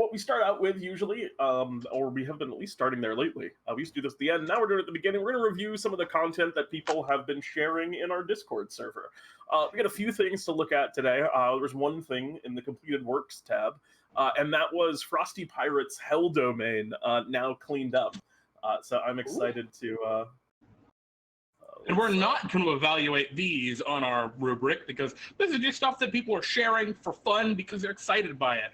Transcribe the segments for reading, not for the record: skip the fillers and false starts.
what we start out with usually, or we have been at least starting there lately. We used to do this at the end. Now we're doing it at the beginning. We're going to review some of the content that people have been sharing in our Discord server. We got a few things to look at today. There's one thing in the completed works tab, and that was Frosty Pirate's Hell domain now cleaned up. So I'm excited to. And we're not going to evaluate these on our rubric because this is just stuff that people are sharing for fun because they're excited by it.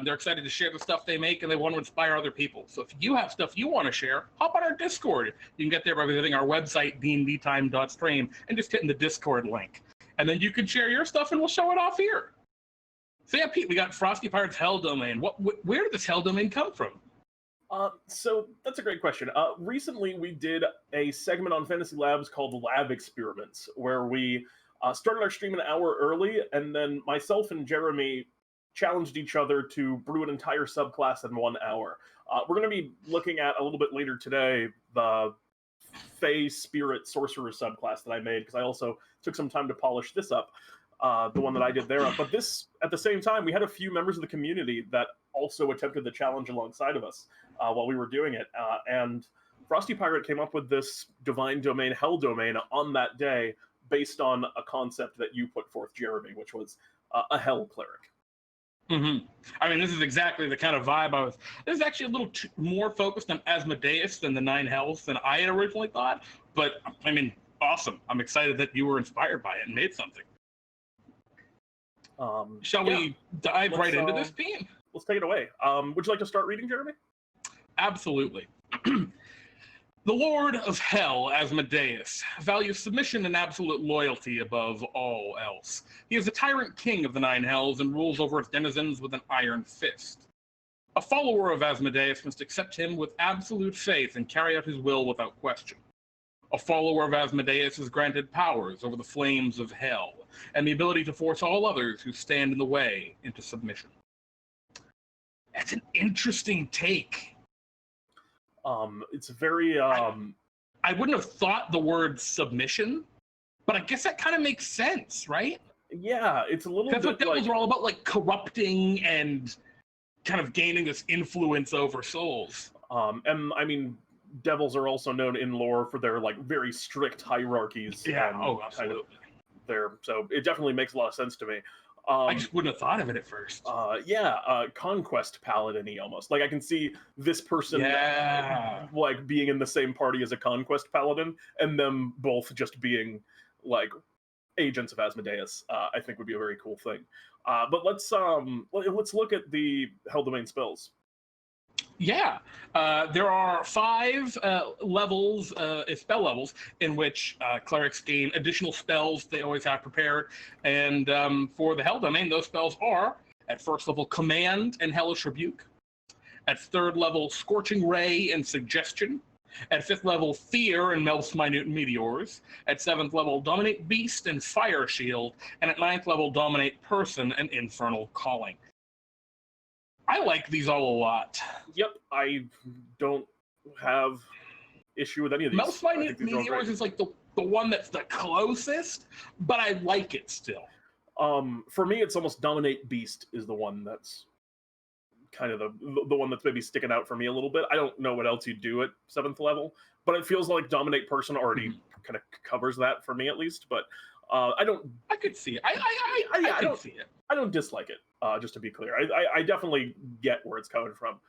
They're excited to share the stuff they make and they want to inspire other people. So if you have stuff you want to share, hop on our Discord. You can get there by visiting our website, dndtime.stream, and just hitting the Discord link. And then you can share your stuff and we'll show it off here. So yeah, Pete, we got Frosty Pirate's Hell domain. Where did this Hell domain come from? So that's a great question. Recently, we did a segment on Fantasy Labs called Lab Experiments, where we started our stream an hour early, and then myself and Jeremy challenged each other to brew an entire subclass in 1 hour. We're going to be looking at a little bit later today the Fey Spirit Sorcerer subclass that I made, because I also took some time to polish this up. The one that I did there. But this, at the same time, we had a few members of the community that also attempted the challenge alongside of us while we were doing it. And Frosty Pirate came up with this Divine Domain, Hell Domain on that day based on a concept that you put forth, Jeremy, which was a Hell Cleric. Mm-hmm. I mean, this is exactly the kind of vibe I was. This is actually a little more focused on Asmodeus than the Nine Hells than I had originally thought. But, I mean, awesome. I'm excited that you were inspired by it and made something. Shall we dive right into this, Pete? Let's take it away. Would you like to start reading, Jeremy? Absolutely. The Lord of Hell, Asmodeus, values submission and absolute loyalty above all else. He is the tyrant king of the Nine Hells and rules over its denizens with an iron fist. A follower of Asmodeus must accept him with absolute faith and carry out his will without question. A follower of Asmodeus is granted powers over the flames of hell, and the ability to force all others who stand in the way into submission. That's an interesting take. It's very... I wouldn't have thought the word submission, but I guess that kind of makes sense, right? Yeah, it's a little That's bit what devils are all about, like corrupting and kind of gaining this influence over souls. And I mean, devils are also known in lore for their like very strict hierarchies. Yeah, and absolutely. So it definitely makes a lot of sense to me. I just wouldn't have thought of it at first. Conquest paladin-y almost. Like I can see this person like being in the same party as a conquest paladin, and them both just being like agents of Asmodeus. I think would be a very cool thing. But let's look at the Hell Domain spells. Yeah, there are 5 levels, spell levels, in which clerics gain additional spells they always have prepared. And for the Hell Domain, those spells are, at first level, Command and Hellish Rebuke. At 3rd level, Scorching Ray and Suggestion. At 5th level, Fear and Melts Minute Meteors. At 7th level, Dominate Beast and Fire Shield. And at 9th level, Dominate Person and Infernal Calling. I like these all a lot. Yep, I don't have issue with any of these. Melts Minute Meteors is like the one that's the closest, but I like it still. For me, it's almost Dominate Beast is the one that's kind of the one that's maybe sticking out for me a little bit. I don't know what else you do at 7th level, but it feels like Dominate Person already kind of covers that for me at least. But I could see it. I could see it. I don't dislike it. Just to be clear, I definitely get where it's coming from,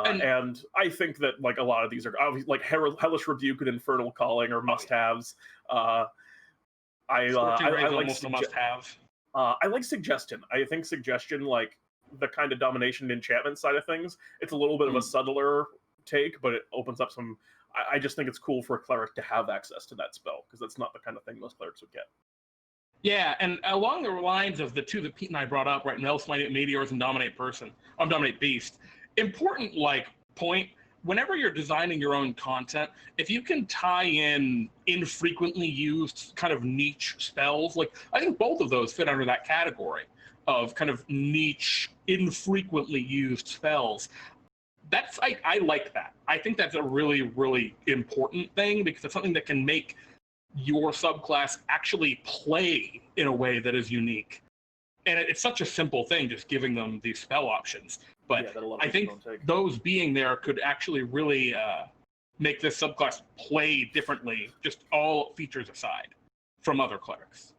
and I think that like a lot of these are obviously like Hellish Rebuke and Infernal Calling are must-haves. I like must-have. I like Suggestion. I think Suggestion, like the kind of domination enchantment side of things, it's a little bit of a subtler take, but it opens up some. I just think it's cool for a cleric to have access to that spell because that's not the kind of thing most clerics would get. Yeah, and along the lines of the two that Pete and I brought up, right, Melts Minute Meteors and Dominate Beast, important, like, point, whenever you're designing your own content, if you can tie in infrequently used kind of niche spells, like, I think both of those fit under that category of kind of niche, infrequently used spells. I like that. I think that's a really, really important thing because it's something that can make your subclass actually play in a way that is unique. and it's such a simple thing, just giving them these spell options. But that a lot of I think people don't take. those being there could actually really make this subclass play differently, just all features aside, from other clerics.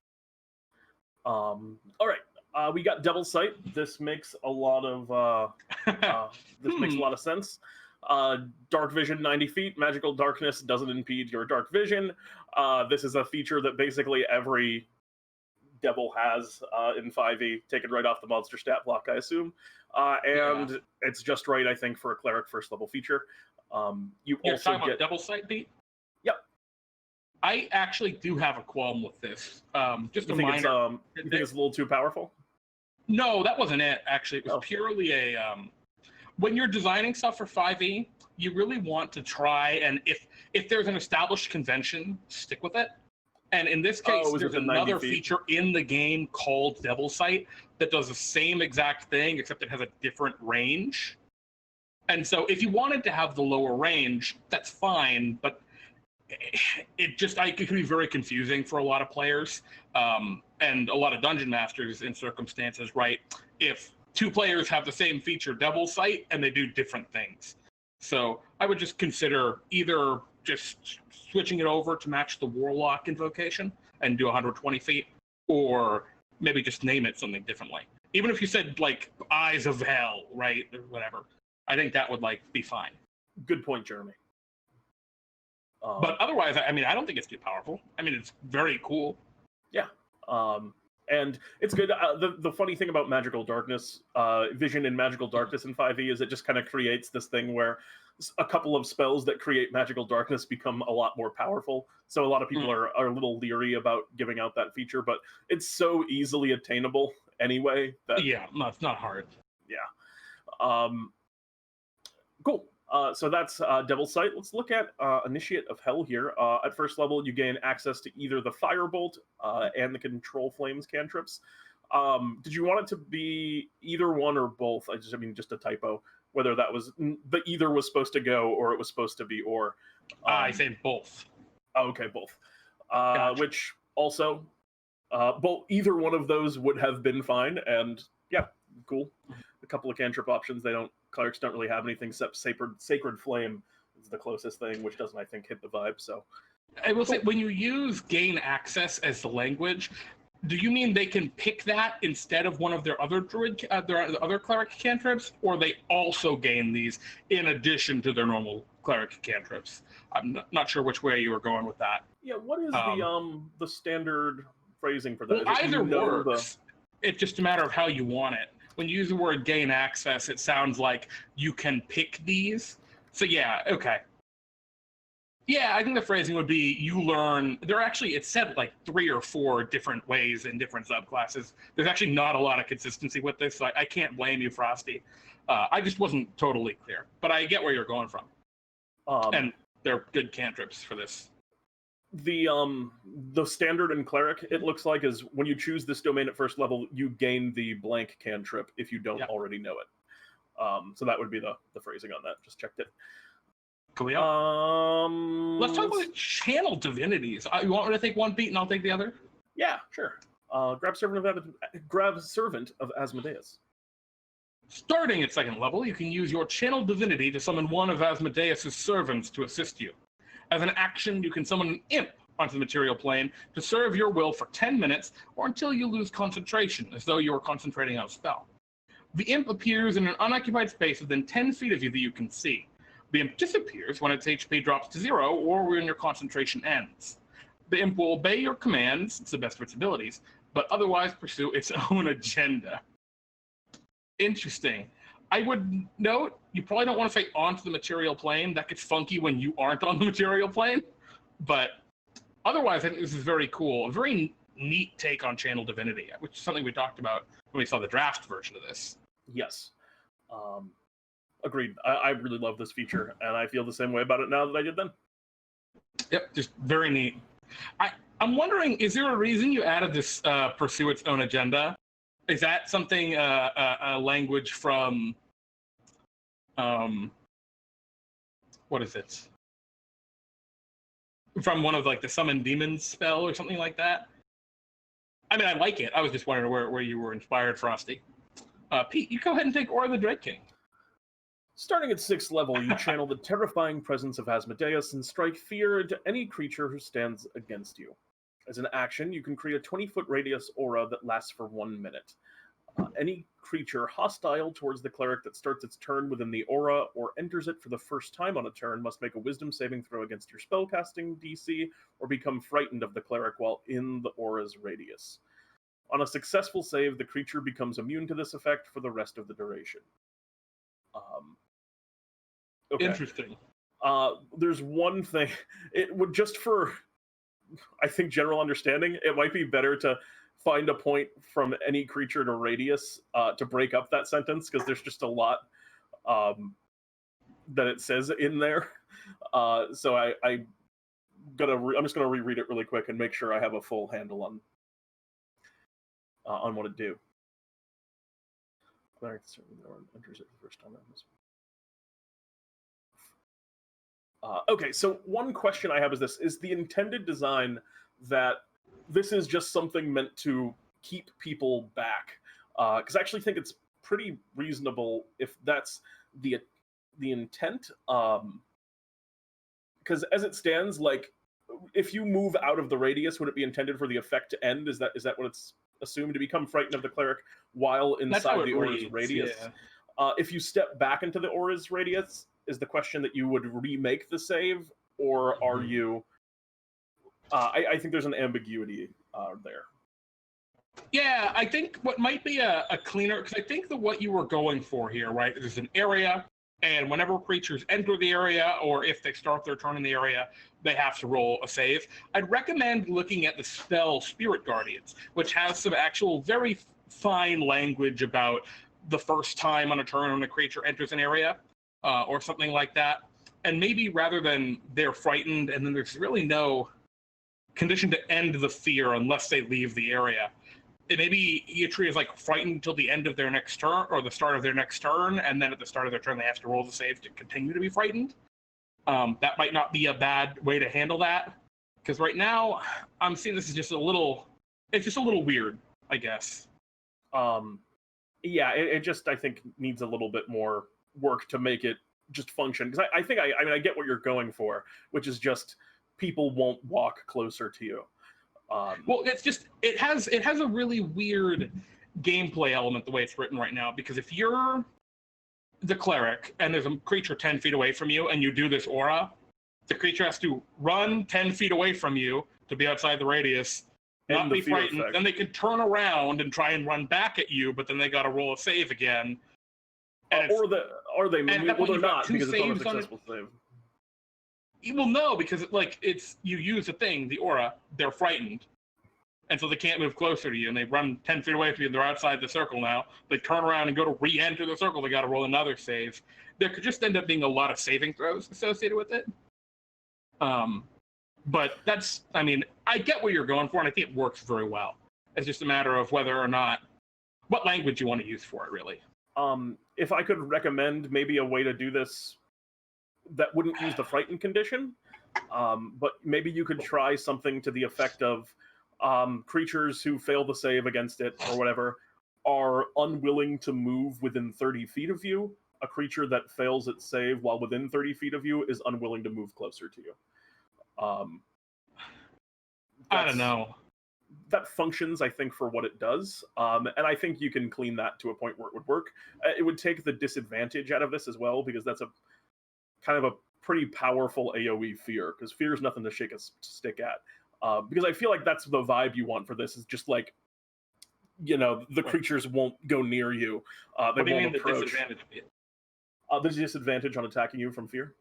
All right, we got Devil Sight. This makes a lot of makes a lot of sense. Dark Vision 90 feet. Magical darkness doesn't impede your dark vision. This is a feature that basically every devil has in 5e, taken right off the monster stat block, I assume. It's just right, I think, for a cleric first level feature. You're also talking about Devil Sight, Pete? Yep. I actually do have a qualm with this. Just you a think minor. you think it's a little too powerful? No, that wasn't it. Actually, it was purely a. When you're designing stuff for 5e, you really want to try and if there's an established convention, stick with it. And in this case, there's another feature in the game called Devil Sight that does the same exact thing, except it has a different range. And so if you wanted to have the lower range, that's fine, but it could be very confusing for a lot of players and a lot of dungeon masters in circumstances, right? If two players have the same feature, Devil Sight, and they do different things. So I would just consider either just switching it over to match the Warlock invocation and do 120 feet, or maybe just name it something differently. Even if you said like Eyes of Hell, right, or whatever, I think that would be fine. Good point, Jeremy. But otherwise, I mean, I don't think it's too powerful. I mean, it's very cool. Yeah. And it's good. The funny thing about Magical Darkness, Vision in Magical Darkness in 5e is it just kind of creates this thing where a couple of spells that create Magical Darkness become a lot more powerful. So a lot of people are a little leery about giving out that feature, but it's so easily attainable anyway. No, it's not hard. Yeah. Cool. So that's Devil Sight. Let's look at Initiate of Hell here. At first level, you gain access to either the Firebolt and the Control Flames cantrips. Did you want it to be either one or both? Just a typo. Whether that was the either was supposed to go or it was supposed to be or. I say both. Okay, both. Gotcha. Which also, either one of those would have been fine. And yeah, cool. A couple of cantrip options. Clerics don't really have anything except Sacred Flame is the closest thing, which doesn't, I think, hit the vibe. So I will say, when you use gain access as the language, do you mean they can pick that instead of one of their other other cleric cantrips, or they also gain these in addition to their normal cleric cantrips? I'm not sure which way you were going with that. Yeah, what is the standard phrasing for that? Well, either works. It's just a matter of how you want it. When you use the word gain access, it sounds like you can pick these. So yeah, okay. Yeah, I think the phrasing would be you learn. It's said like 3 or 4 different ways in different subclasses. There's actually not a lot of consistency with this, so I can't blame you, Frosty. I just wasn't totally clear, but I get where you're going from. And they're good cantrips for this. The standard in cleric, it looks like, is when you choose this domain at first level, you gain the blank cantrip if you don't already know it. So that would be the phrasing on that. Just checked it. Cool. Let's talk about channel divinities. You want me to take one beat and I'll take the other? Yeah, sure. Grab Servant of Asmodeus. Starting at 2nd level, you can use your channel divinity to summon one of Asmodeus' servants to assist you. As an action, you can summon an imp onto the material plane to serve your will for 10 minutes or until you lose concentration, as though you are concentrating on a spell. The imp appears in an unoccupied space within 10 feet of you that you can see. The imp disappears when its HP drops to 0 or when your concentration ends. The imp will obey your commands, it's the best of its abilities, but otherwise pursue its own agenda. Interesting. I would note, you probably don't want to say onto the material plane. That gets funky when you aren't on the material plane. But otherwise, I think this is very cool. A very neat take on channel divinity, which is something we talked about when we saw the draft version of this. Yes. Agreed. I really love this feature, and I feel the same way about it now that I did then. Yep, just very neat. I'm wondering, is there a reason you added this pursue its own agenda? Is that something, a language from, what is it? From one of the Summon Demons spell or something like that? I mean, I like it. I was just wondering where you were inspired, Frosty. Pete, you go ahead and take Aura the Dread King. Starting at 6th level, you channel the terrifying presence of Asmodeus and strike fear into any creature who stands against you. As an action, you can create a 20-foot radius aura that lasts for 1 minute. Any creature hostile towards the cleric that starts its turn within the aura or enters it for the first time on a turn must make a wisdom saving throw against your spellcasting DC or become frightened of the cleric while in the aura's radius. On a successful save, the creature becomes immune to this effect for the rest of the duration. Okay. Interesting. There's one thing. It would just for, I think, general understanding, it might be better to find a point from any creature to radius to break up that sentence, because there's just a lot that it says in there. So I'm just gonna reread it really quick and make sure I have a full handle on what it do. Cleric certainly enters it the first time. Okay, so one question I have is this: is the intended design that this is just something meant to keep people back? Because I actually think it's pretty reasonable if that's the intent. Because as it stands, like, if you move out of the radius, would it be intended for the effect to end? Is that what it's assumed, to become frightened of the cleric while inside the aura's radius? Yeah. If you step back into the aura's radius, is the question that you would remake the save, or are you? I think there's an ambiguity there. Yeah, I think what might be a cleaner, because I think that what you were going for here, right? There's an area, and whenever creatures enter the area, or if they start their turn in the area, they have to roll a save. I'd recommend looking at the spell Spirit Guardians, which has some actual very fine language about the first time on a turn when a creature enters an area. Or something like that. And maybe rather than they're frightened and then there's really no condition to end the fear unless they leave the area, maybe you treat it as like frightened until the end of their next turn or the start of their next turn, and then at the start of their turn they have to roll the save to continue to be frightened. That might not be a bad way to handle that, because right now I'm seeing this is just it's just a little weird, I guess. Yeah, it just, I think, needs a little bit more work to make it just function, because I think I get what you're going for, which is just people won't walk closer to you. Well, it's just it has a really weird gameplay element the way it's written right now, because if you're the cleric and there's a creature 10 feet away from you and you do this aura, the creature has to run 10 feet away from you to be outside the radius, not be frightened, effect. Then they can turn around and try and run back at you, but then they got to roll a save again. Or they're not, because it's not a successful save. Well, no, because you use a thing, the aura, they're frightened, and so they can't move closer to you, and they run 10 feet away from you, and they're outside the circle now. They turn around and go to re-enter the circle, they got to roll another save. There could just end up being a lot of saving throws associated with it. But that's, I mean, I get what you're going for, and I think it works very well. It's just a matter of whether or not, what language you want to use for it, really. If I could recommend maybe a way to do this that wouldn't use the frightened condition, but maybe you could try something to the effect of creatures who fail the save against it or whatever are unwilling to move within 30 feet of you. A creature that fails its save while within 30 feet of you is unwilling to move closer to you. I don't know. That functions, I think, for what it does. And I think you can clean that to a point where it would work. It would take the disadvantage out of this as well, because that's a kind of a pretty powerful AoE fear, because fear is nothing to shake a stick at. Because I feel like that's the vibe you want for this, is just like, the creatures won't go near you. They won't approach. The disadvantage? There's a disadvantage on attacking you from fear.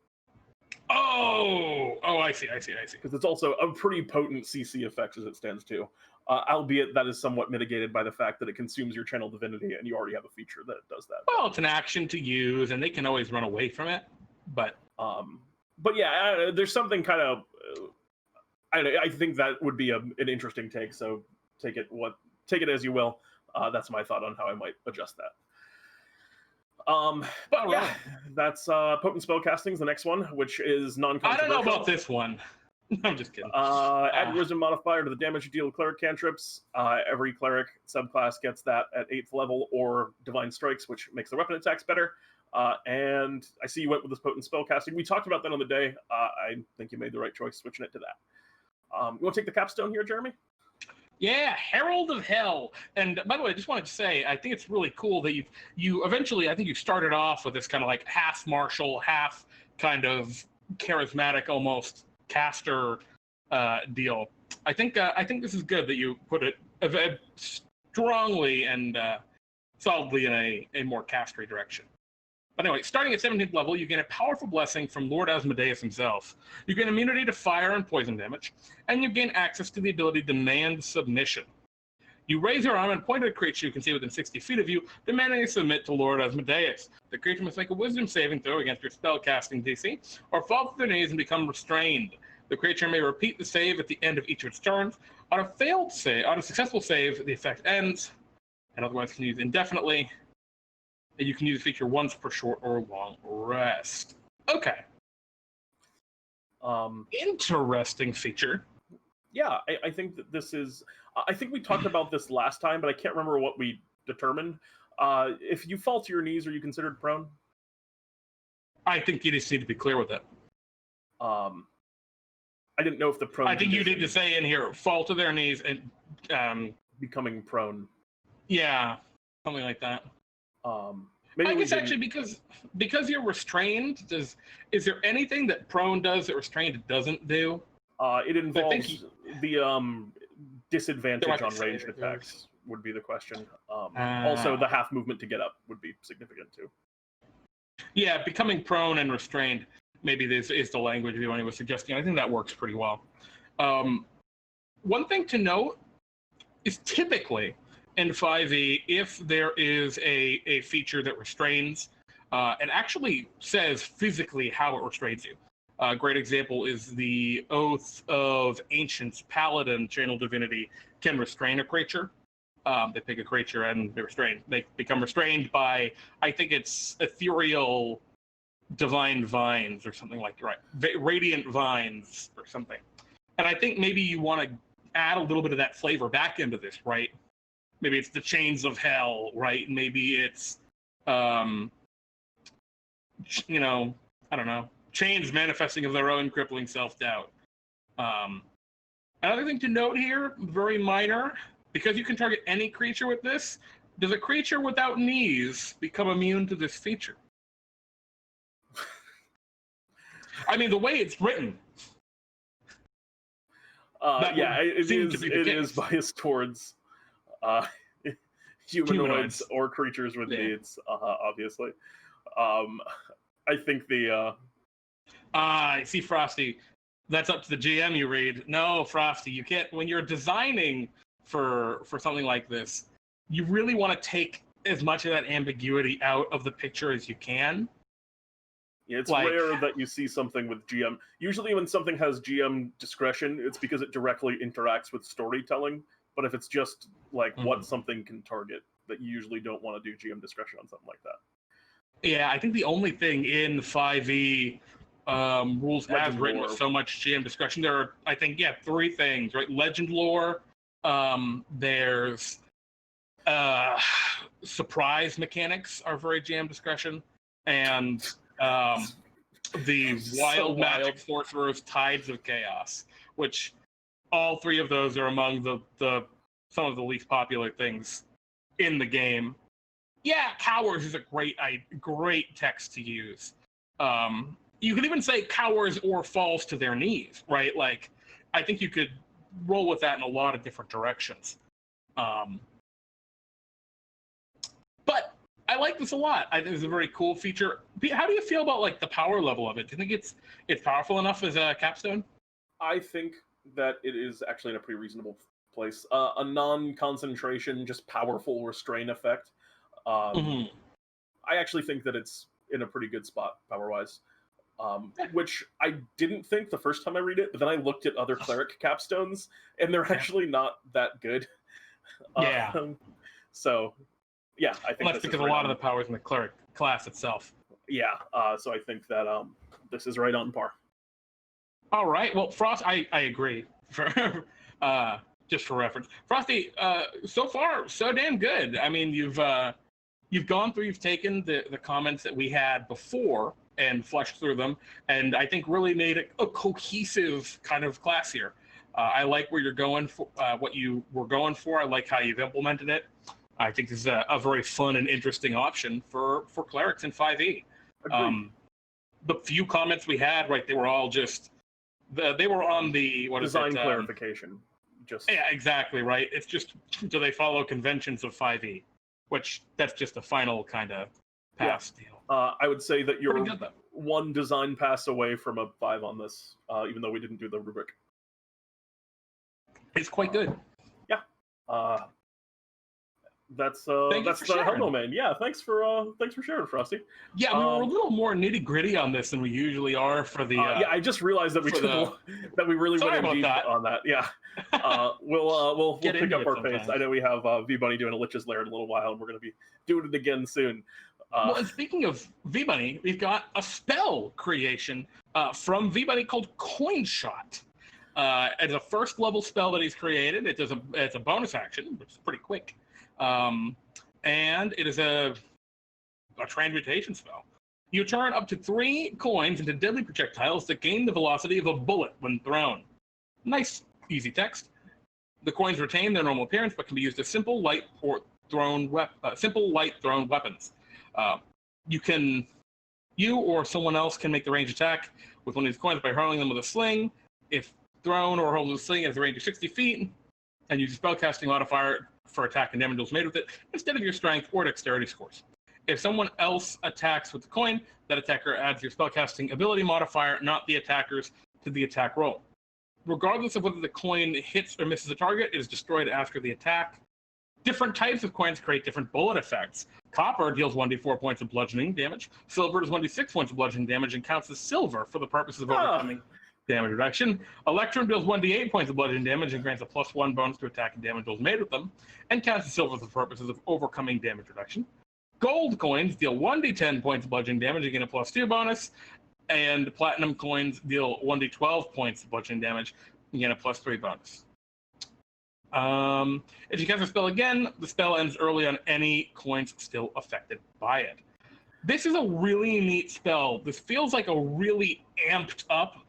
Oh, I see. Because it's also a pretty potent CC effect as it stands too. Albeit that is somewhat mitigated by the fact that it consumes your channel divinity, and you already have a feature that does that. Well, it's an action to use, and they can always run away from it. But yeah, there's something kind of. I think that would be an interesting take. So take it as you will. That's my thought on how I might adjust that. But yeah, that's potent spellcasting is the next one, which is non-controversial. I don't know about this one. I'm just kidding. Add wisdom modifier to the damage you deal with cleric cantrips. Every cleric subclass gets that at 8th level, or divine strikes, which makes the weapon attacks better. And I see you went with this potent spell casting. We talked about that on the day. I think you made the right choice switching it to that. You want to take the capstone here, Jeremy? Yeah, Herald of Hell. And by the way, I just wanted to say, I think it's really cool that you eventually, I think you started off with this kind of like half martial, half kind of charismatic almost caster deal. I think this is good that you put it strongly and solidly in a more castery direction. But anyway, starting at 17th level, you gain a powerful blessing from Lord Asmodeus himself. You gain immunity to fire and poison damage, and you gain access to the ability Demand Submission. You raise your arm and point at a creature you can see within 60 feet of you, demanding to submit to Lord Asmodeus. The creature must make a wisdom saving throw against your spellcasting DC, or fall to their knees and become restrained. The creature may repeat the save at the end of each of its turns. On a successful save, the effect ends, and otherwise can use indefinitely. And you can use the feature once per short or long rest. Okay. Interesting feature. Yeah, I think that this is... I think we talked about this last time, but I can't remember what we determined. If you fall to your knees, are you considered prone? I think you just need to be clear with it. I didn't know if the prone... I think you need to say in here, fall to their knees and... becoming prone. Yeah, something like that. Maybe I guess actually because you're restrained, is there anything that prone does that restrained doesn't do? It involves the disadvantage on ranged attacks would be the question. Also, the half movement to get up would be significant too. Yeah, becoming prone and restrained. Maybe this is the language Vioni was suggesting. I think that works pretty well. One thing to note is typically in 5e, if there is a feature that restrains, it actually says physically how it restrains you. A great example is the Oath of Ancients Paladin Channel Divinity can restrain a creature. They pick a creature and they're restrained. They become restrained by, I think it's ethereal divine vines or something like that, right? Radiant vines or something. And I think maybe you want to add a little bit of that flavor back into this, right? Maybe it's the chains of hell, right? Maybe it's, I don't know, chains manifesting of their own crippling self-doubt. Another thing to note here, very minor, because you can target any creature with this, does a creature without knees become immune to this feature? I mean, the way it's written. It is biased towards humanoids or creatures with needs, obviously. I think I see, Frosty. That's up to the GM you read. No, Frosty, you can't. When you're designing for something like this, you really want to take as much of that ambiguity out of the picture as you can. Yeah, it's rare that you see something with GM. Usually when something has GM discretion, it's because it directly interacts with storytelling. But if it's just like what something can target, that you usually don't want to do GM discretion on something like that. Yeah, I think the only thing in 5e rules as written with so much GM discretion, there are, I think, three things, right? Legend lore, there's surprise mechanics are very GM discretion, and the wild magic sorcerer's Tides of Chaos, which all three of those are among the some of the least popular things in the game. Yeah, cowers is a great text to use. You could even say cowers or falls to their knees, right? Like, I think you could roll with that in a lot of different directions. But I like this a lot. I think it's a very cool feature. How do you feel about like the power level of it? Do you think it's powerful enough as a capstone? I think that it is actually in a pretty reasonable place. A non-concentration, just powerful restrain effect. I actually think that it's in a pretty good spot power-wise, which I didn't think the first time I read it, but then I looked at other cleric capstones, and they're actually not that good. So, yeah, I think that's because a lot of the power's in the cleric class itself. Yeah, so I think that this is right on par. All right. Well, Frost, I agree. For just for reference, Frosty, so far so damn good. I mean, you've gone through, you've taken the comments that we had before and fleshed through them, and I think really made it a cohesive kind of class here. I like where you're going for, what you were going for. I like how you've implemented it. I think this is a very fun and interesting option for clerics in 5e. The few comments we had, right, they were all just they were on the design clarification. Yeah, exactly right. It's just, do they follow conventions of 5e, which that's just a final kind of pass deal. I would say that you're good, one design pass away from a 5 on this, even though we didn't do the rubric. It's quite good. Yeah. That's Hello Man. Yeah, thanks for sharing, Frosty. Yeah, we were a little more nitty gritty on this than we usually are for the. Yeah, I just realized that we really went in deep on that. Yeah. We'll pick up our pace. I know we have V Bunny doing a Lich's Lair in a little while, and we're going to be doing it again soon. Well, and speaking of V Bunny, we've got a spell creation from V Bunny called Coin Shot. It's a first level spell that he's created. It's a bonus action, which is pretty quick. And it is a transmutation spell. You turn up to 3 coins into deadly projectiles that gain the velocity of a bullet when thrown. Nice, easy text. The coins retain their normal appearance, but can be used as simple light thrown weapons. You or someone else can make the range attack with one of these coins by hurling them with a sling. If thrown or hurled with a sling, it has a range of 60 feet, and use a spellcasting modifier for attack and damage rolls made with it instead of your strength or dexterity scores. If someone else attacks with the coin, that attacker adds your spellcasting ability modifier, not the attacker's, to the attack roll. Regardless of whether the coin hits or misses a target, it is destroyed after the attack. Different types of coins create different bullet effects. Copper deals 1d4 points of bludgeoning damage. Silver does 1d6 points of bludgeoning damage and counts as silver for the purposes of overcoming damage reduction. Electrum deals 1d8 points of bludgeoning damage and grants a +1 bonus to attack and damage rolls made with them, and counts as silver for the purposes of overcoming damage reduction. Gold coins deal 1d10 points of bludgeoning damage and gain a +2 bonus, and platinum coins deal 1d12 points of bludgeoning damage and gain a +3 bonus. If you cast a spell again, the spell ends early on any coins still affected by it. This is a really neat spell. This feels like a really amped up,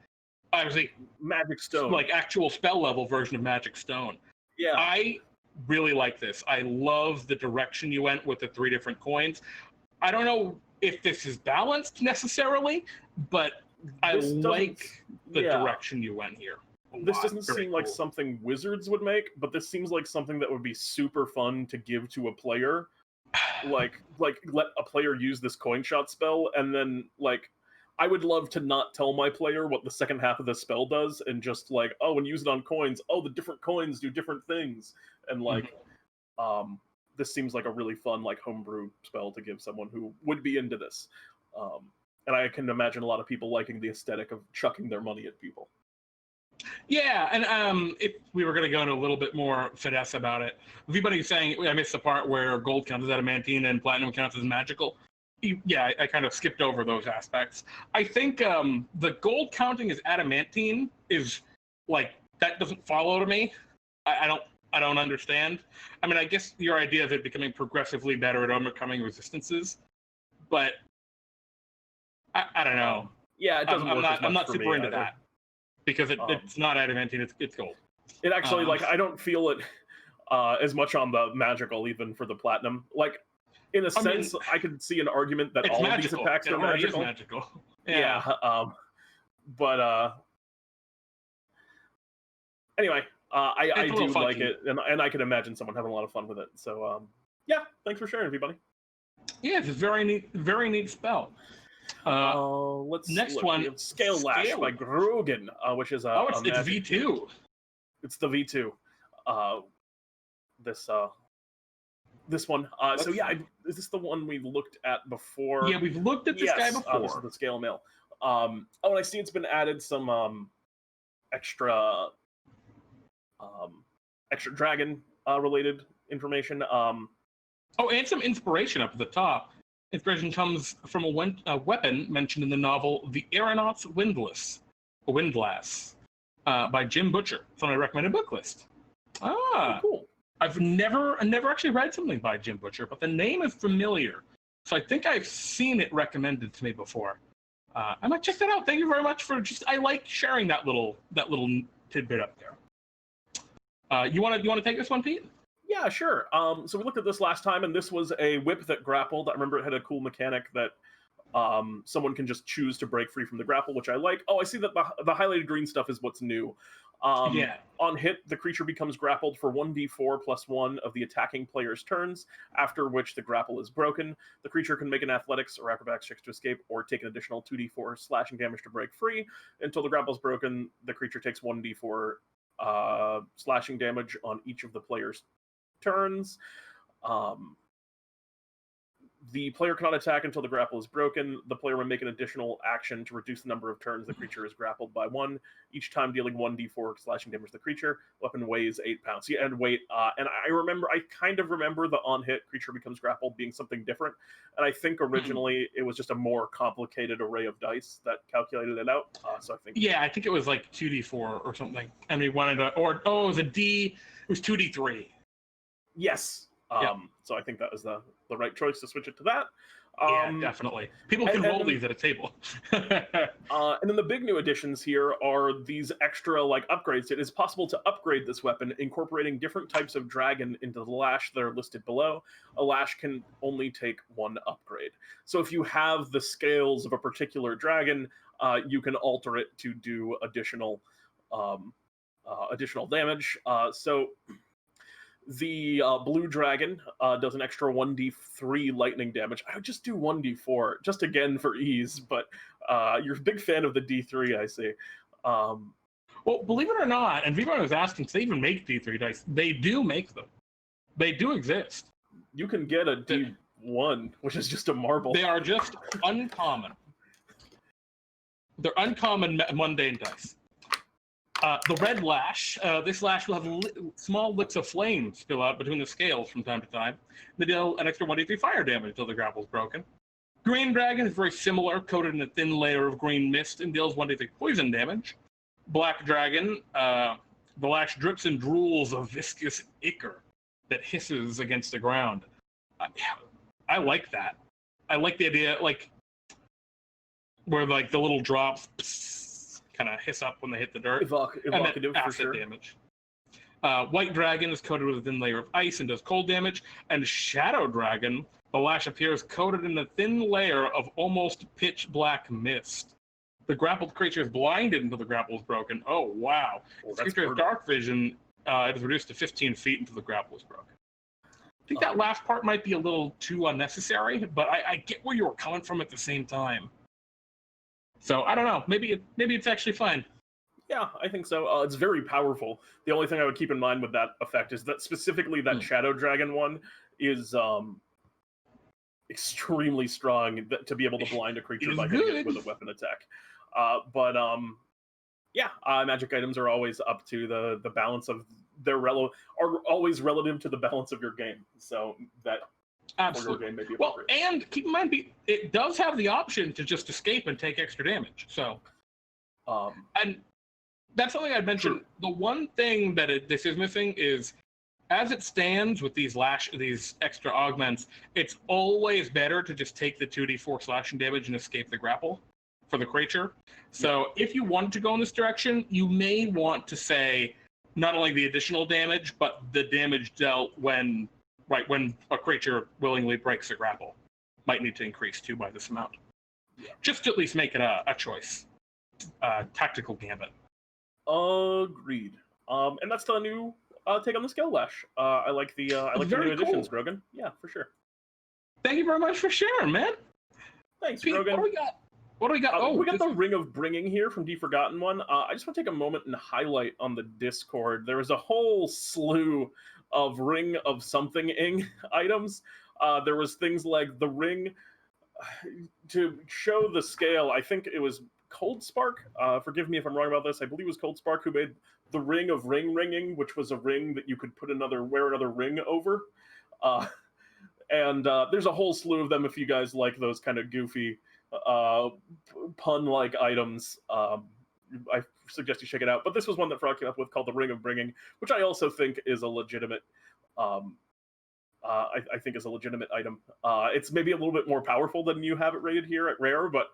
obviously, Magic Stone, like actual spell level version of Magic Stone. Yeah, I really like this. I love the direction you went with the 3 different coins. I don't know if this is balanced necessarily, but I like the direction you went here. This doesn't seem like something Wizards would make, but this seems like something that would be super fun to give to a player. Like let a player use this coin shot spell, and then I would love to not tell my player what the second half of the spell does, and just when you use it on coins, the different coins do different things, and this seems like a really fun homebrew spell to give someone who would be into this. And I can imagine a lot of people liking the aesthetic of chucking their money at people. Yeah, and if we were going to go into a little bit more finesse about it, everybody's saying I missed the part where gold counts as adamantine and platinum counts as magical. Yeah, I kind of skipped over those aspects. I think the gold counting as adamantine is that doesn't follow to me. I don't understand. I mean, I guess your idea of it becoming progressively better at overcoming resistances, but I don't know. Yeah, it doesn't work as much I'm not for super me into either. that because it's not adamantine. It's gold. It actually I don't feel it as much on the magical, even for the platinum. In a sense, I could see an argument that all magical. of these attacks are magical. It is magical. Yeah. But anyway, I do like it, and I can imagine someone having a lot of fun with it. So yeah, thanks for sharing, everybody. Yeah, it's a very neat spell. Let's next look. one, Scale Lash by Grogan, which is it's V2. It's the V2. This one. So yeah, is this the one we looked at before? Yeah, we've looked at this guy before. This is the Scale Mail. And I see it's been added some extra dragon related information. And some inspiration up at the top. Inspiration comes from a weapon mentioned in the novel The Aeronauts Windlass. Windlass by Jim Butcher. It's on my recommended book list. Oh, cool. I've never actually read something by Jim Butcher, but the name is familiar. So I think I've seen it recommended to me before. I might check that out. Thank you very much for I like sharing that little tidbit up there. You want to take this one, Pete? Yeah, sure. So we looked at this last time, and this was a whip that grappled. I remember it had a cool mechanic that someone can just choose to break free from the grapple, which I like. Oh, I see that the highlighted green stuff is what's new. Yeah. On hit, the creature becomes grappled for 1d4 plus 1 of the attacking player's turns, after which the grapple is broken. The creature can make an athletics or acrobatics check to escape, or take an additional 2d4 slashing damage to break free. Until the grapple is broken, the creature takes 1d4 slashing damage on each of the player's turns. The player cannot attack until the grapple is broken. The player will make an additional action to reduce the number of turns the creature is grappled by 1, each time dealing 1d4 slashing damage to the creature. Weapon weighs 8 pounds. Yeah, and weight. And I kind of remember the on-hit creature becomes grappled being something different. And I think originally it was just a more complicated array of dice that calculated it out. So I think. Yeah, I think it was like 2d4 or something. And we wanted to, it was a D. It was 2d3. Yes. So I think that was the right choice to switch it to that. Yeah, definitely. People can roll these at a table. And then the big new additions here are these extra upgrades. It is possible to upgrade this weapon, incorporating different types of dragon into the lash that are listed below. A lash can only take 1 upgrade. So if you have the scales of a particular dragon, you can alter it to do additional damage. So the blue dragon does an extra 1d3 lightning damage. I would just do 1d4, just again for ease, but you're a big fan of the d3, I see. Well, believe it or not, and everyone was asking, do they even make d3 dice? They do make them. They do exist. You can get a d1, which is just a marble. They are just uncommon. They're uncommon mundane dice. The red lash, this lash will have small licks of flame spill out between the scales from time to time. They deal an extra 1d3 fire damage until the grapple is broken. Green dragon is very similar, coated in a thin layer of green mist and deals 1d3 poison damage. Black dragon, the lash drips and drools a viscous ichor that hisses against the ground. I like that. I like the idea, where the little drops kind of hiss up when they hit the dirt. Evocative, acid for sure. Damage. White dragon is coated with a thin layer of ice and does cold damage. And shadow dragon, the lash appears coated in a thin layer of almost pitch black mist. The grappled creature is blinded until the grapple is broken. Oh, wow. If the creature has dark vision, it is reduced to 15 feet until the grapple is broken. I think that last part might be a little too unnecessary, but I get where you were coming from at the same time. So I don't know. Maybe it's actually fine. Yeah, I think so. It's very powerful. The only thing I would keep in mind with that effect is that specifically that Shadow Dragon one is extremely strong to be able to blind a creature by hitting it with a weapon attack. But magic items are always up to the balance of their are always relative to the balance of your game. So that. Absolutely. Well, and keep in mind, it does have the option to just escape and take extra damage. So, and that's something I'd mention. Sure. The one thing that this is missing is, as it stands with these extra augments, it's always better to just take the 2d4 slashing damage and escape the grapple for the creature. So, if you wanted to go in this direction, you may want to say not only the additional damage, but the damage dealt when a creature willingly breaks a grapple might need to increase too by this amount. Yeah. Just to at least make it a choice. Tactical gambit. Agreed. And that's the new take on the Scale Lash. I like the new additions, Grogan. Yeah, for sure. Thank you very much for sharing, man. Thanks, Pete, Grogan. What do we got? We got the Ring of Bringing here from D-Forgotten One. I just want to take a moment and highlight on the Discord. There was a whole slew of Ring of Something-ing items. There was things like the ring to show the scale. I think it was Cold Spark. Forgive me if I'm wrong about this. I believe it was Cold Spark who made the Ring of Ringing, which was a ring that you could wear another ring over. And there's a whole slew of them if you guys like those kind of goofy pun-like items. I suggest you check it out. But this was one that Frog came up with called the Ring of Bringing, which I also think is a legitimate. I think is a legitimate item. It's maybe a little bit more powerful than you have it rated here at Rare, but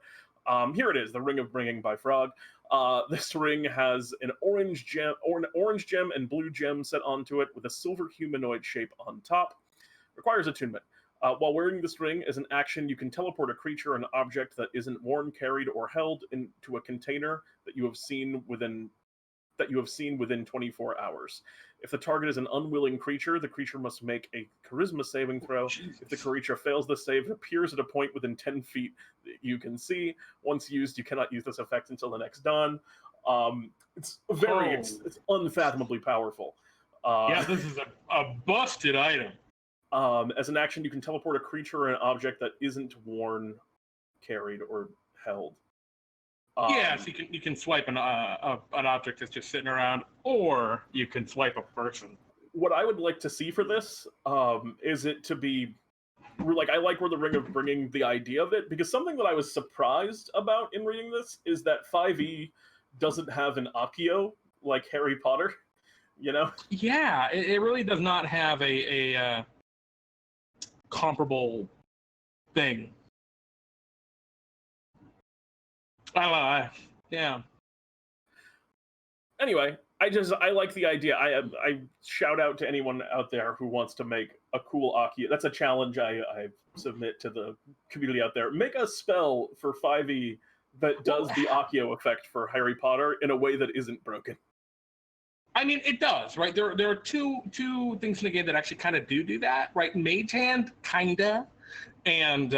here it is, the Ring of Bringing by Frog. This ring has an orange gem and blue gem set onto it with a silver humanoid shape on top. Requires attunement. While wearing this ring, as an action, you can teleport a creature or an object that isn't worn, carried, or held into a container that you have seen within 24 hours. If the target is an unwilling creature, the creature must make a charisma saving throw. Jesus. If the creature fails the save, it appears at a point within 10 feet that you can see. Once used, you cannot use this effect until the next dawn. It's unfathomably powerful. Yeah, this is a busted item. As an action, you can teleport a creature or an object that isn't worn, carried, or held. Yes, you can swipe an object that's just sitting around, or you can swipe a person. What I would like to see for this is it to be like, I like where the Ring of Bringing the idea of it, because something that I was surprised about in reading this is that 5e doesn't have an Accio like Harry Potter, you know? Yeah, it really does not have a comparable thing. Yeah. Anyway, I like the idea. I shout out to anyone out there who wants to make a cool Accio. That's a challenge I submit to the community out there. Make a spell for 5e that does the Accio effect for Harry Potter in a way that isn't broken. I mean, it does, right? There are two things in the game that actually kind of do that, right? Mage Hand, kinda, and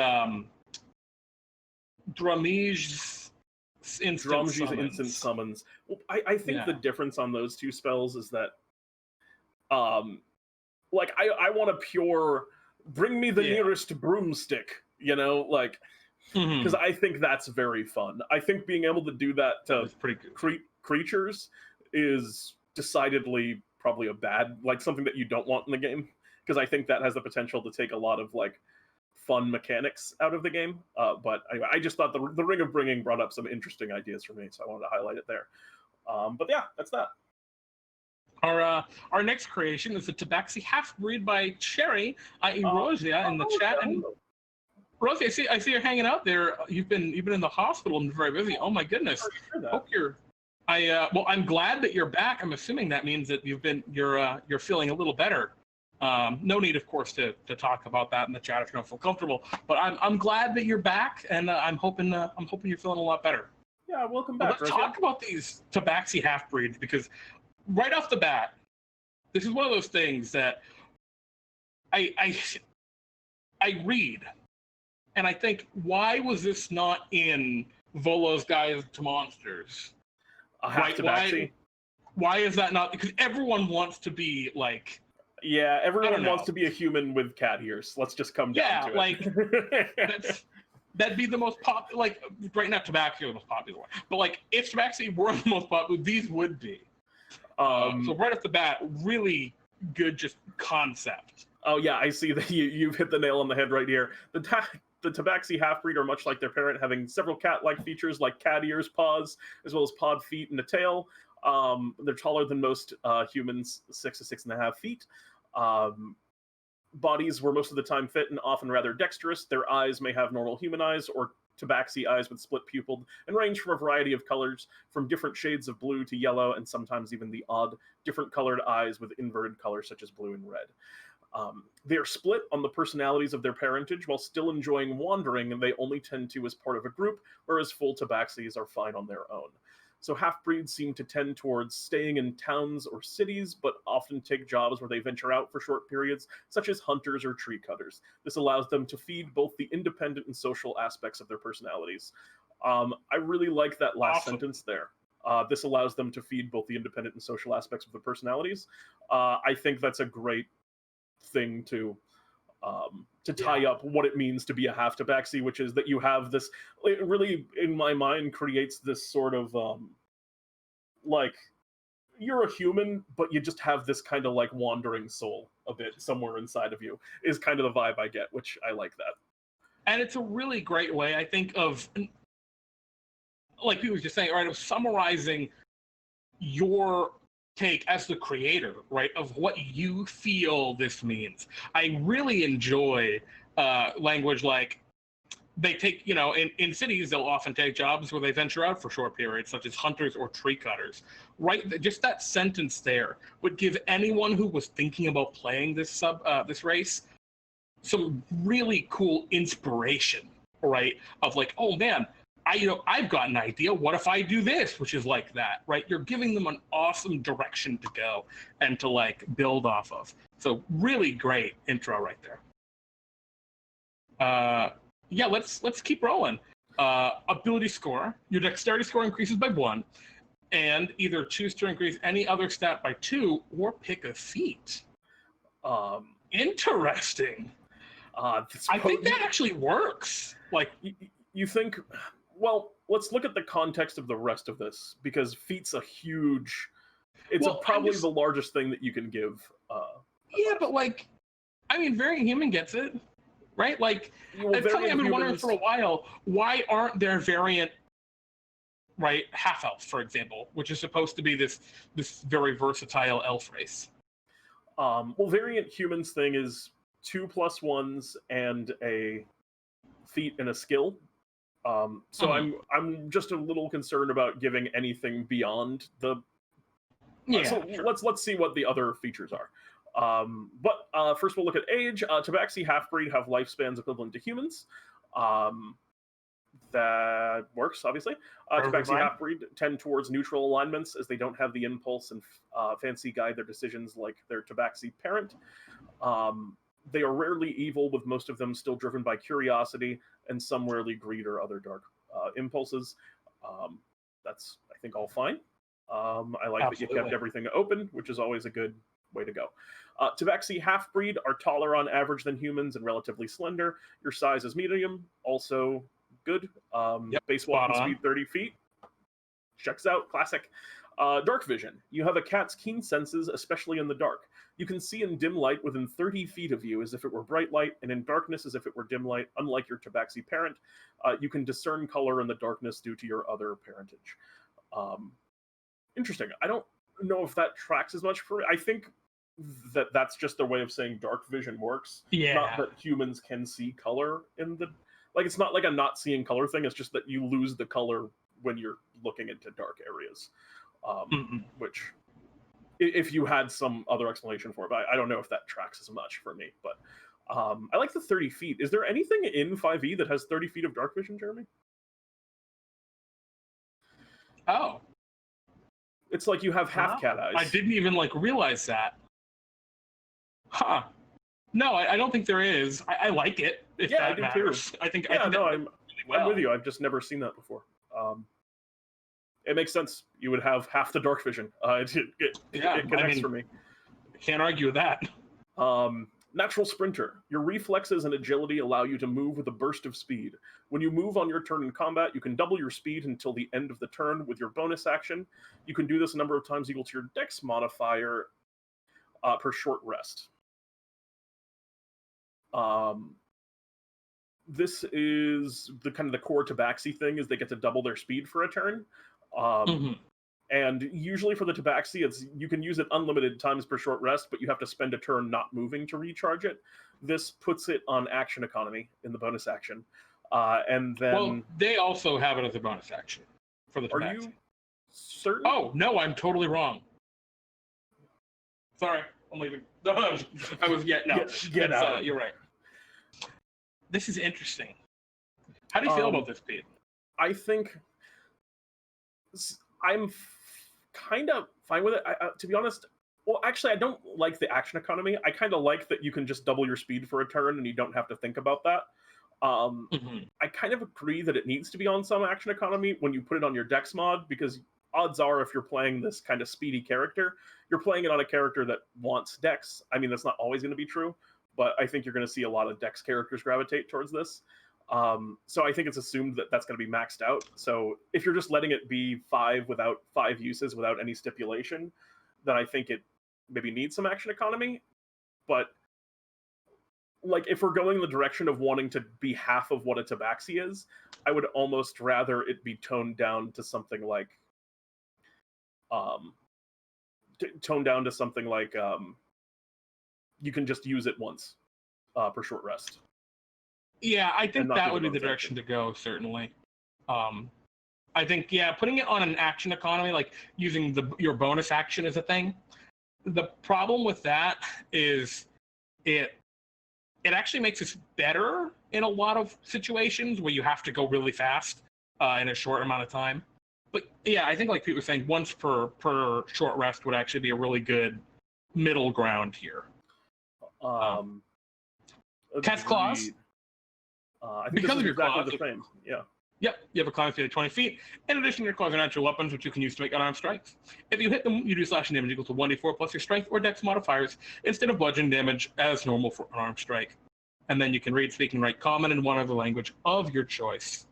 Dramige's instant summons. Well, I think the difference on those two spells is that, like, I want a pure bring me the nearest broomstick, you know, like, because I think that's very fun. I think being able to do that to creatures is decidedly probably a bad, like, something that you don't want in the game, because I think that has the potential to take a lot of, like, fun mechanics out of the game. But anyway, I just thought the Ring of Bringing brought up some interesting ideas for me, so I wanted to highlight it there. But yeah, that's that. Our next creation is the Tabaxi Half-Breed by Cherry, i.e. Rosia, in the chat. And Rosie, I see you're hanging out there. You've been in the hospital and very busy. Oh my goodness. Hope you're. Well, I'm glad that you're back. I'm assuming that means that you're feeling a little better. No need, of course, to talk about that in the chat if you don't feel comfortable. But I'm glad that you're back, and I'm hoping you're feeling a lot better. Yeah, welcome back. Let's talk about these Tabaxi half-breeds, because right off the bat, this is one of those things that I read, and I think, why was this not in Volo's Guide to Monsters? Why is that not? Because everyone wants to be like. Yeah, everyone wants to be a human with cat ears. Let's just come down to it. That'd be the most popular. Like, right now, Tabaxi are the most popular one. But like, if Tabaxi were the most popular, these would be. So right off the bat, really good, just concept. Oh yeah, I see that you've hit the nail on the head right here. The Tabaxi half-breed are much like their parent, having several cat-like features like cat ears, paws, as well as pawed feet and a tail. They're taller than most humans, 6 to 6.5 feet. Bodies were most of the time fit and often rather dexterous. Their eyes may have normal human eyes or Tabaxi eyes with split pupil, and range from a variety of colors, from different shades of blue to yellow, and sometimes even the odd different colored eyes with inverted colors such as blue and red. They are split on the personalities of their parentage while still enjoying wandering, and they only tend to as part of a group, whereas full Tabaxis are fine on their own. So half-breeds seem to tend towards staying in towns or cities, but often take jobs where they venture out for short periods, such as hunters or tree cutters. This allows them to feed both the independent and social aspects of their personalities. I really like that last sentence there. This allows them to feed both the independent and social aspects of their personalities. I think that's a great thing to tie up what it means to be a half Tabaxi, which is that you have this, it really, in my mind, creates this sort of, like, you're a human, but you just have this kind of, like, wandering soul a bit somewhere inside of you, is kind of the vibe I get, which I like that. And it's a really great way, I think, of like he was just saying, right, of summarizing your take as the creator, right, of what you feel this means. I really enjoy language like they take, in cities, they'll often take jobs where they venture out for short periods, such as hunters or tree cutters, right? Just that sentence there would give anyone who was thinking about playing this race some really cool inspiration, right? Of like, oh man, I've got an idea. What if I do this, which is like that, right? You're giving them an awesome direction to go and to like build off of. So really great intro right there. Yeah, let's keep rolling. Ability score. Your dexterity score increases by 1, and either choose to increase any other stat by 2 or pick a feat. Interesting. I think that actually works. Like, you think? Well, let's look at the context of the rest of this, because feat's a huge. It's probably the largest thing that you can give. Yeah, but like, I mean, Variant Human gets it, right? Like, it's something I've been wondering for a while. Why aren't there variant, right, half elf, for example, which is supposed to be this very versatile elf race? Well, Variant Humans thing is 2 + 1s and a feat and a skill. So I'm just a little concerned about giving anything beyond the. So sure. Let's see what the other features are. But first we'll look at age. Tabaxi half-breed have lifespans equivalent to humans. That works, obviously. Tabaxi half-breed tend towards neutral alignments, as they don't have the impulse and fancy guide their decisions like their Tabaxi parent. They are rarely evil, with most of them still driven by curiosity, and some rarely greed or other dark impulses. That's, I think, all fine. I like that you kept everything open, which is always a good way to go. Tabaxi half-breed are taller on average than humans and relatively slender. Your size is medium, also good. Base walking speed 30 feet. Checks out, classic. Dark vision. You have a cat's keen senses, especially in the dark. You can see in dim light within 30 feet of you as if it were bright light, and in darkness as if it were dim light, unlike your Tabaxi parent. You can discern color in the darkness due to your other parentage. Interesting. I don't know if that tracks as much for. I think that's just their way of saying dark vision works. Yeah. Not that humans can see color in the. Like, it's not like a not seeing color thing. It's just that you lose the color when you're looking into dark areas. Which, if you had some other explanation for it, but I don't know if that tracks as much for me. But I like the 30 feet. Is there anything in 5e that has 30 feet of dark vision, Jeremy? Oh. It's like you have half cat eyes. I didn't even realize that. Huh. No, I don't think there is. I like it. If that matters. I think. I'm with you. I've just never seen that before. It makes sense. You would have half the dark vision. It connects for me. Can't argue with that. Natural sprinter. Your reflexes and agility allow you to move with a burst of speed. When you move on your turn in combat, you can double your speed until the end of the turn with your bonus action. You can do this a number of times equal to your dex modifier per short rest. This is the kind of the core Tabaxi thing, is they get to double their speed for a turn. And usually for the Tabaxi, you can use it unlimited times per short rest, but you have to spend a turn not moving to recharge it. This puts it on action economy in the bonus action. And then... Well, they also have it as a bonus action for the Tabaxi. Are you certain? Oh, no, I'm totally wrong. Sorry, I'm leaving. No, no. Get out. You're right. This is interesting. How do you feel about this, Pete? I think I'm kind of fine with it. To be honest, well, actually, I don't like the action economy. I kind of like that you can just double your speed for a turn and you don't have to think about that. I kind of agree that it needs to be on some action economy when you put it on your dex mod, because odds are, if you're playing this kind of speedy character, you're playing it on a character that wants dex. I mean, that's not always going to be true, but I think you're going to see a lot of dex characters gravitate towards this. So I think it's assumed that that's going to be maxed out. So if you're just letting it be 5 without 5 uses, without any stipulation, then I think it maybe needs some action economy. But like if we're going in the direction of wanting to be half of what a tabaxi is, I would almost rather it be toned down to something like um you can just use it once per short rest. Yeah, I And think not that do would be the the bonus direction to go, certainly. I think, yeah, putting it on an action economy, like using your bonus action as a thing. The problem with that is it actually makes it better in a lot of situations where you have to go really fast in a short amount of time. But yeah, I think like Pete was saying, once per short rest would actually be a really good middle ground here. Cat's claws. I think Because this of is your exactly claws, the same. Yeah. Yep, you have a climb speed of 20 feet. In addition, your claws are natural weapons, which you can use to make unarmed strikes. If you hit them, you do slashing damage equal to 1d4 plus your strength or dex modifiers instead of bludgeoning damage as normal for unarmed strike. And then you can read, speak, and write common in one other language of your choice.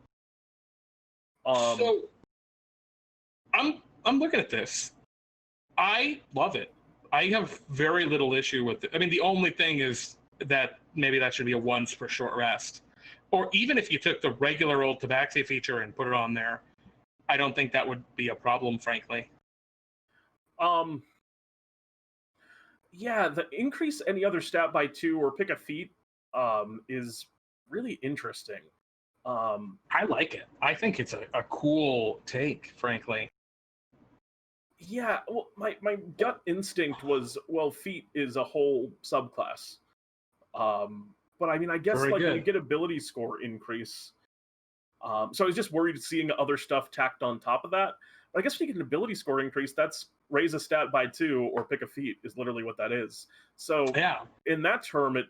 So, I'm looking at this. I love it. I have very little issue with it. I mean, the only thing is that maybe that should be a once for short rest. Or even if you took the regular old Tabaxi feature and put it on there, I don't think that would be a problem, frankly. Yeah, the increase any other stat by 2 or pick a feat is really interesting. I like it. I think it's a cool take, frankly. Yeah, well, my gut instinct was, well, feat is a whole subclass. But I mean, I guess Very like good. when you get ability score increase, so I was just worried seeing other stuff tacked on top of that. But I guess when you get an ability score increase, that's raise a stat by 2 or pick a feat is literally what that is. So Yeah. in that term, it.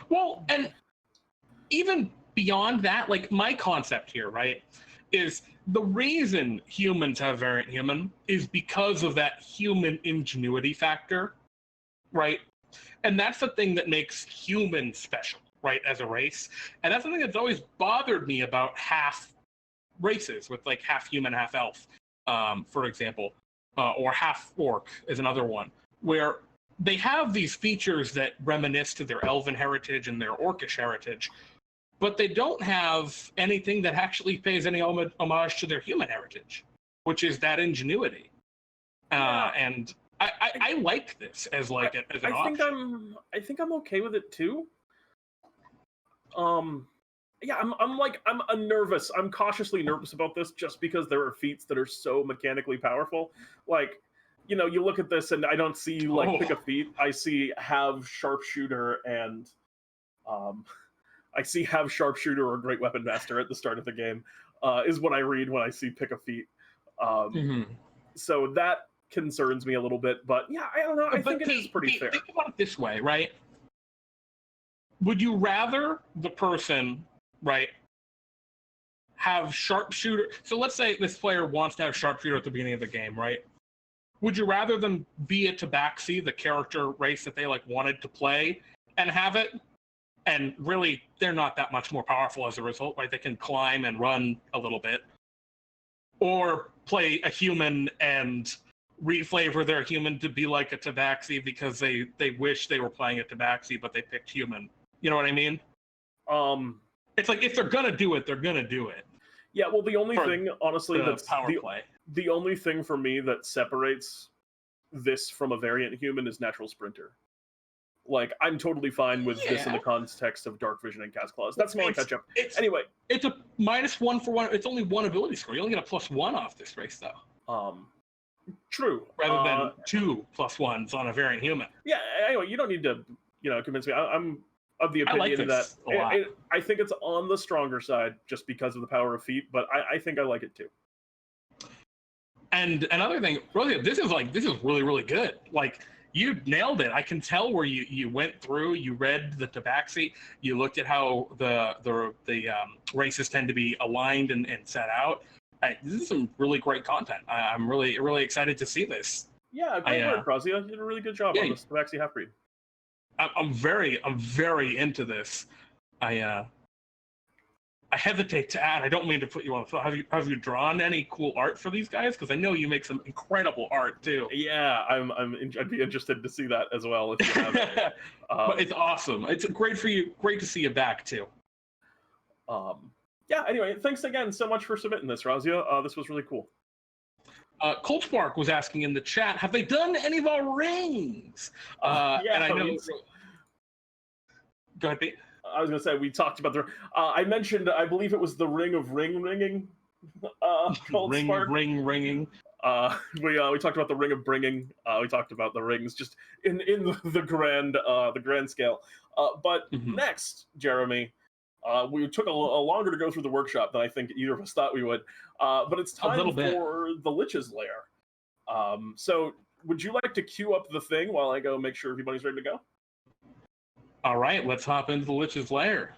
Well, and even beyond that, like my concept here, right, is the reason humans have variant human is because of that human ingenuity factor, right? And that's the thing that makes humans special, right, as a race. And that's the thing that's always bothered me about half races, with like half human, half elf, for example, or half orc is another one, where they have these features that reminisce to their elven heritage and their orcish heritage, but they don't have anything that actually pays any homage to their human heritage, which is that ingenuity. Yeah. And I like this as like as an option. I think I'm okay with it too. Yeah, I'm nervous. I'm cautiously nervous about this just because there are feats that are so mechanically powerful. Like, you know, you look at this and I don't see like pick a feat. I see have sharpshooter and I see have sharpshooter or great weapon master at the start of the game. Is what I read when I see pick a feat. So that concerns me a little bit, but yeah, I don't know. I think it is pretty fair. Think about it this way, right? Would you rather the person, right, have sharpshooter? So let's say this player wants to have sharpshooter at the beginning of the game, right? Would you rather them be a Tabaxi, the character race that they like wanted to play, and have it? And really, they're not that much more powerful as a result, right? They can climb and run a little bit. Or play a human and reflavor their human to be like a Tabaxi because they wish they were playing a Tabaxi, but they picked human. You know what I mean? It's like if they're gonna do it, they're gonna do it. Yeah, well, the only thing, honestly, that's power play. The only thing for me that separates this from a variant human is natural sprinter. Like, I'm totally fine with this in the context of Dark Vision and Cat's Claws. That's my catch up. Anyway, it's a -1 for one. It's only one ability score. You only get a +1 off this race, though. True. Rather than 2 +1s on a variant human. Yeah. Anyway, you don't need to, convince me. I'm of the opinion that I think it's on the stronger side just because of the power of feat, but I think I like it too. And another thing, really, this is really, really good. Like, you nailed it. I can tell where you went through, you read the Tabaxi, you looked at how the races tend to be aligned and set out. This is some really great content. I'm really, really excited to see this. Yeah, great work, Razia. You did a really good job on this Tabaxi half-breed. I'm very into this. I hesitate to add. I don't mean to put you on the spot. Have you drawn any cool art for these guys? Because I know you make some incredible art too. Yeah, I'd be interested to see that as well if you have it. But it's awesome. It's great for you. Great to see you back too. Yeah. Anyway, thanks again so much for submitting this, Razia. This was really cool. Cold Spark was asking in the chat, have they done any of our rings? Yeah, and I know. Go ahead, Pete. I was going to say, we talked about the. I mentioned, I believe it was the Ring of Ringing. Cold Spark. Ringing. We talked about the Ring of Bringing. We talked about the rings, just in the grand scale. But next, Jeremy, we took a longer to go through the workshop than I think either of us thought we would. But it's time for the Lich's Lair. So would you like to queue up the thing while I go make sure everybody's ready to go? All right, let's hop into the Lich's Lair.